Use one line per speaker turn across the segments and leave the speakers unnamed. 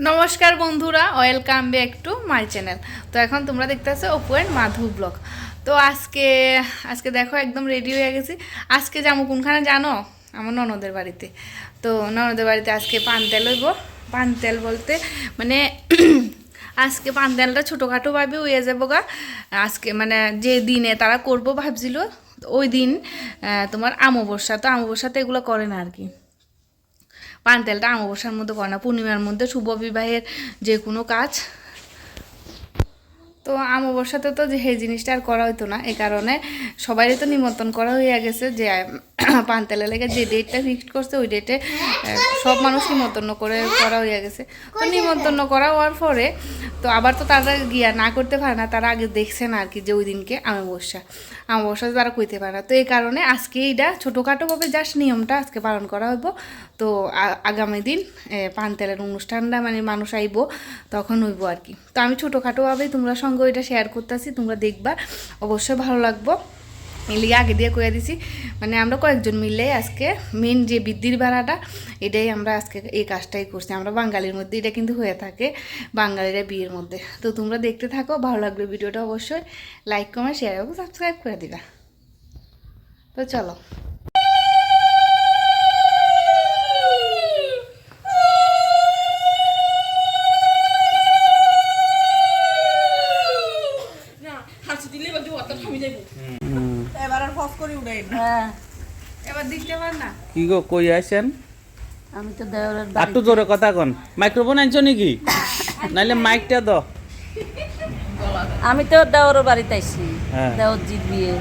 নমস্কার বন্ধুরা, welcome back to my channel. তো এখন তোমরা দেখতেছো অপু এন্ড মাধু ব্লগ। তো আজকে আজকে দেখো একদম রেডি হয়ে গেছি। আজকে যাবো কোনখানে জানো? আমার ননদের বাড়িতে। তো ননদের বাড়িতে আজকে পানতেল হইব। পানতেল বলতে মানে আজকে পানতেলটা ছোটোখাটোভাবে হয়ে যাবো গা। আজকে মানে যে দিনে তারা করবো ভাবছিল ওই দিন তোমার অমাবস্যা, তো অমাবস্যাতে এগুলো করে না আর কি। পানতেলটা অমাবস্যার মধ্যে করে না, পূর্ণিমার মধ্যে শুভ বিবাহের যে কোনো কাজ। তো অমাবস্যাতে তো যে এই জিনিসটা আর করা হইতো না, এই কারণে সবারই তো নিমন্ত্রণ করা হয়ে গেছে যে পানতেলের লেগে যে ডেটটা ফিক্সড করছে ওই ডেটে সব মানুষ নিমন্ত্রণ করে করা হয়ে গেছে। তো নিমন্ত্রণ করা হওয়ার পরে তো আবার তো তারা গিয়া না করতে পারে না, তারা আগে দেখছে না আর কি যে ওই দিনকে অমাবস্যাতে তারা কইতে পারে না। তো এই কারণে আজকে এইটা ছোটোখাটোভাবে জাস্ট নিয়মটা আজকে পালন করা হইব। তো আগামী দিন পানতেলের অনুষ্ঠানটা মানে মানুষ আইব তখন হইব আর কি। তো আমি ছোটোখাটোভাবেই তোমরা সঙ্গে ওইটা শেয়ার করতেছি, তোমরা দেখবা অবশ্যই ভালো লাগবো। এলিগে আগে দিয়ে কয়ে দিছি, মানে আমরা কয়েকজন মিলে আজকে মেন যে বৃদ্ধির বেড়াটা এটাই আমরা আজকে এই কাজটাই করছি। আমরা বাঙালির মধ্যে এটা কিন্তু হয়ে থাকে, বাঙালিরা বিয়ের মধ্যে। তো তোমরা দেখতে থাকো, ভালো লাগবে ভিডিওটা অবশ্যই লাইক কমেন্ট শেয়ার এবং সাবস্ক্রাইব করে দিবা। তো চলো।
কি গো কই আছেন?
আমি তো দেওরের
একটু জোরে কথা কন। মাইক্রোফোন আনছো নাকি? নাইলে মাইকটা দাও।
আমি তো দেওরের বাড়িতে আইছি,
হ্যাঁ।
দেওর জিত বিয়ে।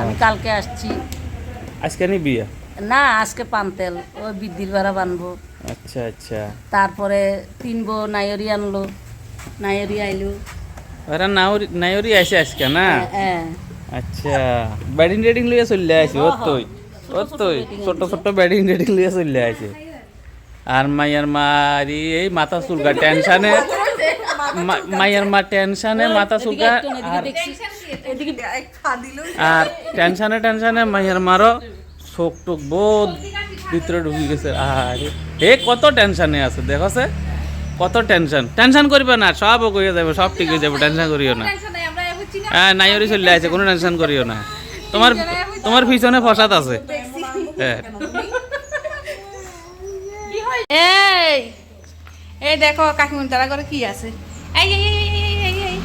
আমি কালকে আসছি।
আজকে নি বিয়ে?
না, আজকে পানতেল ওই বৃদ্ধির ভাড়া বানবো।
আচ্ছা আচ্ছা।
তারপরে তিনবো নাইরি আনলো, নাইরি আইলো।
ওরা নাইরি আইছে আজকে না?
হ্যাঁ।
আচ্ছা, ব্যাটিং রেডিং লইয়া চলে আইছে। ওই ছোট ছোট ব্যাটিং রেডিং লইয়া চলে আইছে। আর মাইয়ার মারি এই মাথা চুলকা টেনশনে, মাইয়ার মা টেনশনে মাথা চুলকা, আর টেনশনে মাইয়ার মারো চোখ টোক বোধ ভিতরে ঢুকি গেছে। আরে এ কত টেনশনে আছে দেখছে, কত টেনশন করবে না, সব কইয়া যাবে, সব ঠিক হয়ে যাবে, টেনশন করিও না। হ্যাঁ, নাইরি চলে আছে, কোনো টেনশন করিও না। তোমার পিছনে ফসাদ আছে। হ্যাঁ,
এই এই দেখো কাকিমুনি তারা করে কি আছে। এই এই এই এই এই এই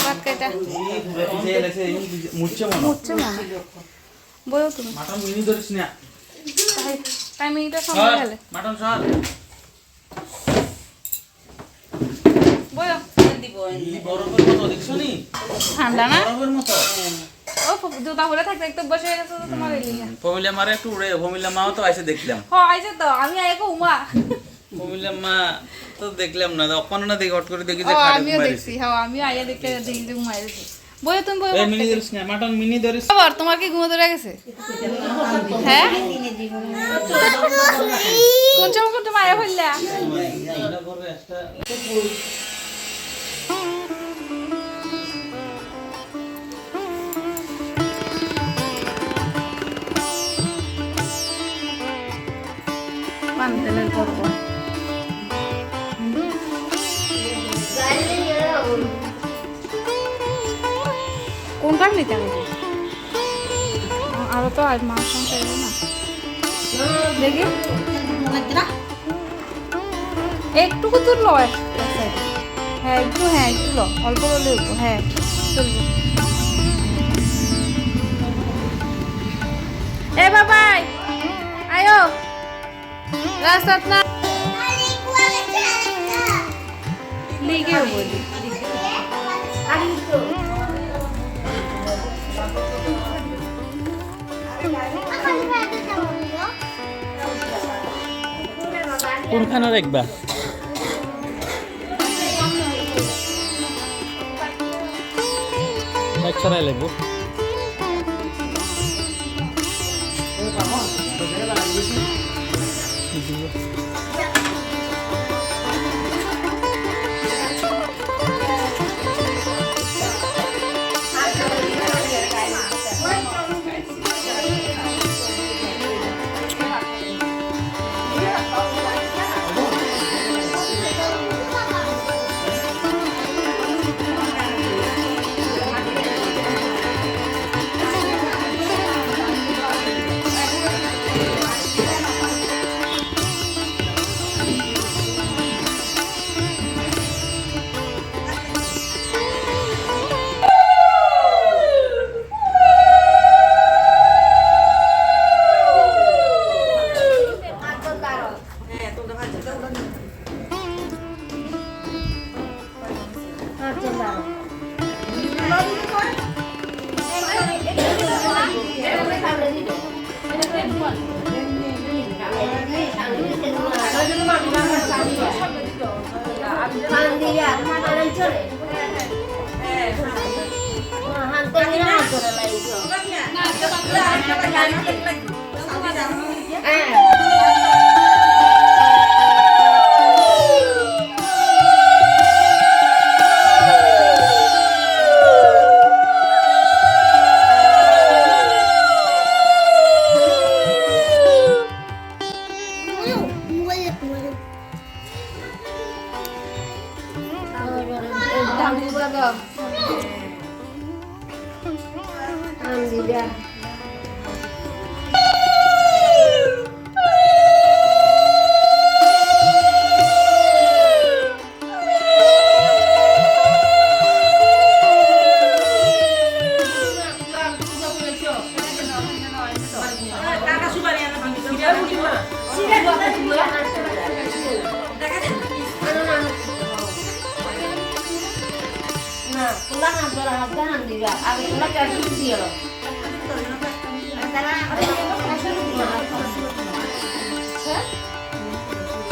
ভাত কাটা মুচ্ছে মনে বলো তুমি
মাটন মিনি ধরিস না,
তাই মিনিটটা সময় গেলে
মাটন সর
বলো
বরফের মতো দেখছো নি?
ঠান্ডা না
বরফের মতো।
ও জুতা পরে থাকতে একটু বসে গেছে তো তোমার এলিয়া
ফমিলা মারে একটু উড়ে, ফমিলা মাও তো আইসে দেখলাম।
হ আইছে তো আমি আইকো উমা
ফমিলা মা তো দেখলাম না, অপন না দেখি হট করে দেখি যে
ও
খাড়ে
আমিও
মারিছে।
দেখছি হ্যাঁ আমিও আইয়া দেখে দেখি যে উমা আইছে বলো তুমি বলো
এই মিনি ধরিস না, মাটন মিনি ধরিস।
আবার তোমার কি ঘুমো ধরে গেছে? হ্যাঁ কোন চমক করতে মায়া ফেললা পানতেলের পর্ব কোনটা নিতে হবে? আরো তো আজ মাছ চাইবে না, দেখি একটুকু তুল লো। হ্যাঁ একটু লো, অল্প করলে হ্যাঁ চলবো। এ বাবাই আয়ো রাস্তাত না লিগে বলি
কোনখানে রাখবা? বাইক ছড়াই লাগবো।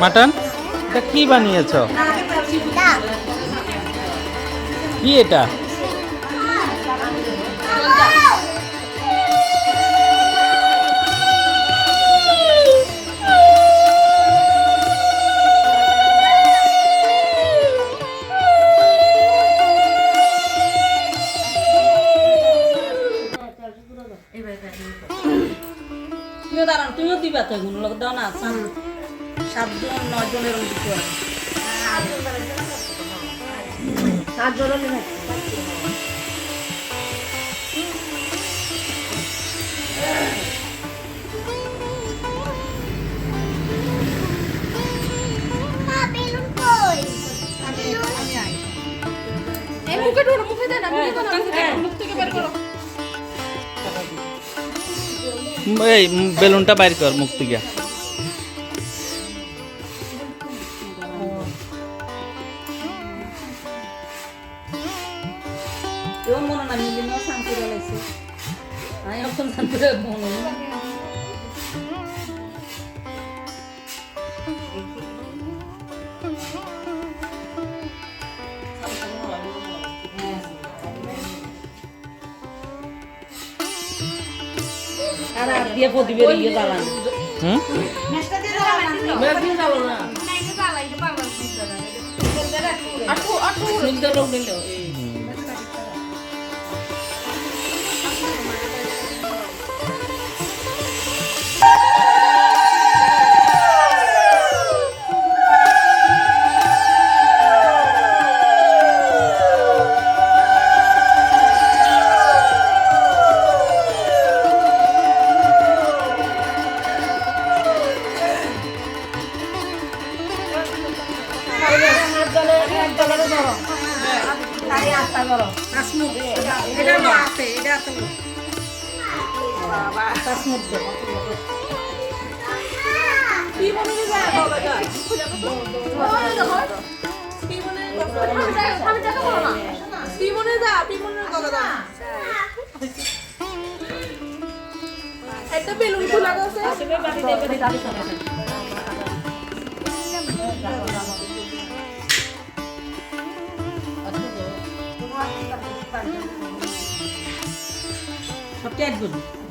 মাটন এটা কি বানিয়েছো? কি এটা?
তুমিও দাঁড়ান, তুমিও দিবা তো এগুলো লোক দাও না 7 জন 9 জনের দিতে হবে।
এই বেলুনটা বাইর কর মুখ থেকে।
কেউ মনে না মিলিনও শান্তি লাগাইছে। আমি এখন শান্তি মনে না। আর দিয়ে পদিবে ইয়ে জ্বালান। মেশটা দিয়ে জ্বালান। মেশ দিয়ে জ্বালান না। না এটা জ্বালাই এটা পারবা না। আটু সুন্দর লোক দিল।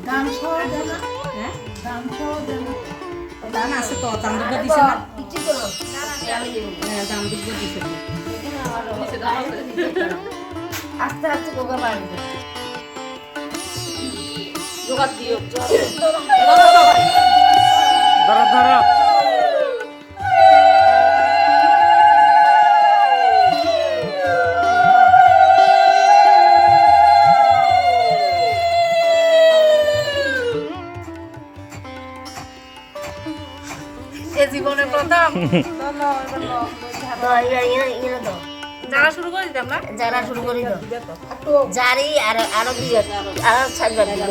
দাম সহ দেন না, হ্যাঁ দাম সহ দেন না, দাম আছে তো দাম দুটো দিছে না কিছু তো হ্যাঁ দাম দুটো দিছে আস্তে আস্তে গোগা বাড়বে জোগাড় দিও
ধরো ধরো
জীবনের প্রথম যারা শুরু করে দিতাম না
যারা শুরু করি তো জারি আর আরো দিয়ে আর ছাড়বা দিও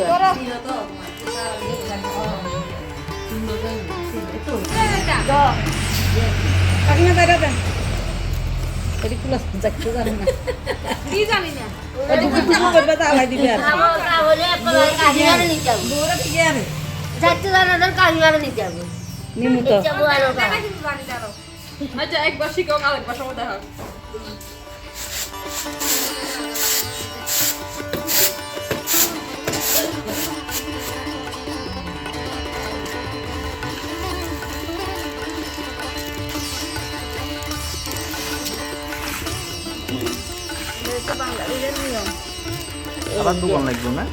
কাকিনা দাঁড়া দেন এটি কুলা যাচ্ছে জানি না
কি জানি না
এটি কিছু করবে তা আলাই দিবে আর
তাহলে আপনারা কাহিয়ারে নিতে হবে
দূরে ঠিক আছে
যাচ্ছে জানার কাহিয়ারে নিতে হবে
নিমু তো
যাবো আরো
আচ্ছা একবার শিখো আরেকবার সময় দেখা
আবার দোকান লাগবে না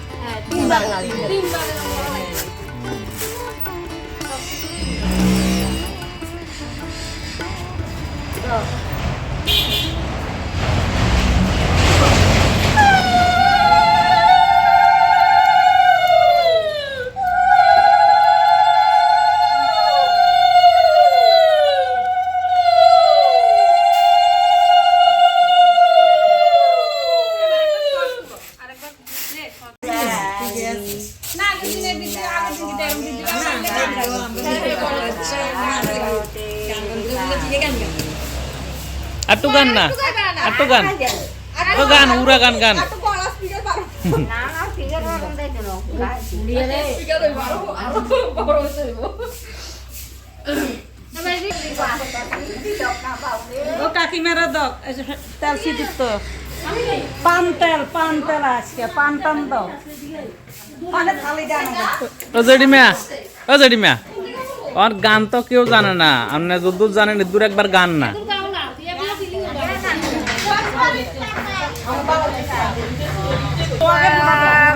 আটটু গান না আটটু গান ও গান উড়া গান গান
না না ঠিক আছে এখন দেখো
ও কাকিমারা দাও এই যে তেল সিটির তো পান তেল আজকে পান টান দাও অনেক খালি জানো
ও জেডিমিয়া আর গান তো কেউ জানে না আপনি যদ্দূর জানেন দূর একবার গান না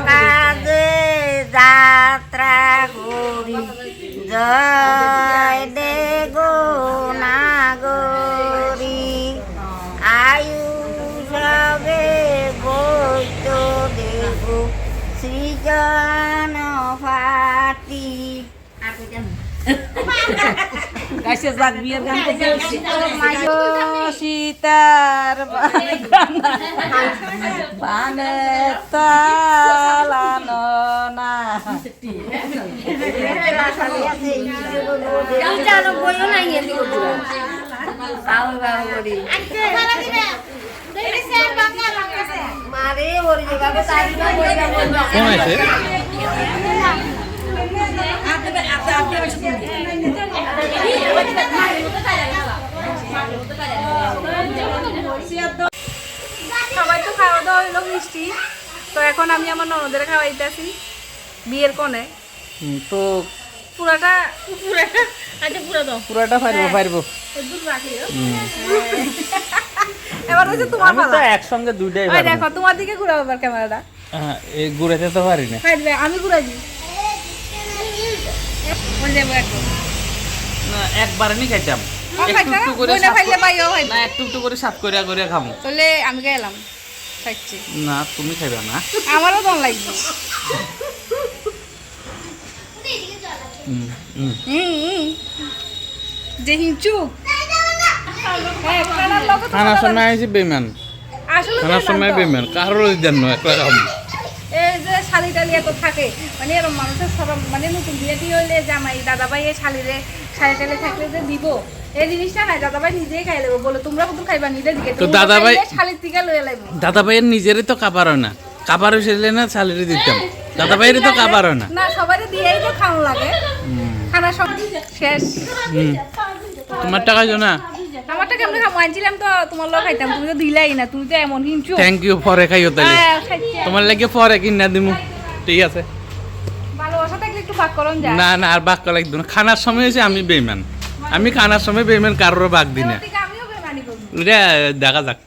কাজে যাত্রা করি জয় দে গো নাগরি আয়ু সবে বৈত দেব সৃজন ফাটি
গাইছে যাক বিয়ের গান তো সীতার বানে তালানো না
মারে ওরে বাবা তারিবা বইরা
কোন আছে
সবাই তো খাওয়া দাওয়া হইলো মিষ্টি তো এখন আমি আমার ননদের খাওয়াইতেছি বিয়ের কোণে
তো
পুরাটা
পুরাটা পারবো
এবার হচ্ছে তোমার
আমি তো
পালা
একসঙ্গে দুইটাই
ওই
পারবো
দেখো তোমার দিকে ঘুরাবো এবার ক্যামেরাটা
এই ঘুরেতে তো পারি না
ফাইটবে আমি ঘুরাই দিই ওই দেবো এখন
না একবারে নি খাইতাম
ও
একটু
খাইতা
একটু করে
বইনা
সাত
খাইলে পাইও
করে- না একটু একটু করে সাত করে করে খামু
তাহলে আমি গেলাম খাইছি
না তুমি খাইবা না
আমারও দম লাগবে
হুম, হুম।
যে হিংচু হ্যাঁ খানার লোকও তো
খানার
ভালো
সময় আইছি বেমান
আসলে
খানার
বেমান
সময়
তো।
বেমান কারোর দেন না একলা খাম
এই যে শালি টালি এত থাকে মানে এরকম মানুষের সরম মানে নতুন বিয়ে দিয়ে হইলে জামাই দাদাভাই এই শালিরে শালি টালি থাকলে যে দিব এই জিনিসটা নাই দাদাভাই নিজেই খাই লাগবে বলে তোমরা কত খাইবা নিজের দিকে
তো দাদাভাই-
শালির থেকে লয়ে লাগবে
দাদা ভাইয়ের নিজেরই তো কাবার হয় না কাবার হয়েছিল না স্যালারি দিতাম দাদা ভাইয়েরই তো কাবার হয় না
না সবারই দিয়েই তো খাওয়া লাগে খানা সব শেষ
হুম তোমার টাকা জো না
আমারটা কেমন খাবো আনছিলাম তো তোমার লোক খাইতাম তুমি তো দিলাই না তুমি তো এমন হিংচু
থ্যাংক ইউ পরে খাইও তাহলে
হ্যাঁ, খাইছি।
তোমার লাগে পরে কিনা দিমু ঠিক আছে
ভালোবাসা থাকলে একটু ভাগ করন যায়
না না আর বাক্য লাগতো না খানার সময় এসে আমি বেইমান আমি খানার সময় বেইমান কারোর বাগ দিই না
এবার থেকে আমিও বেমানি করবো
এটা দেখা যাক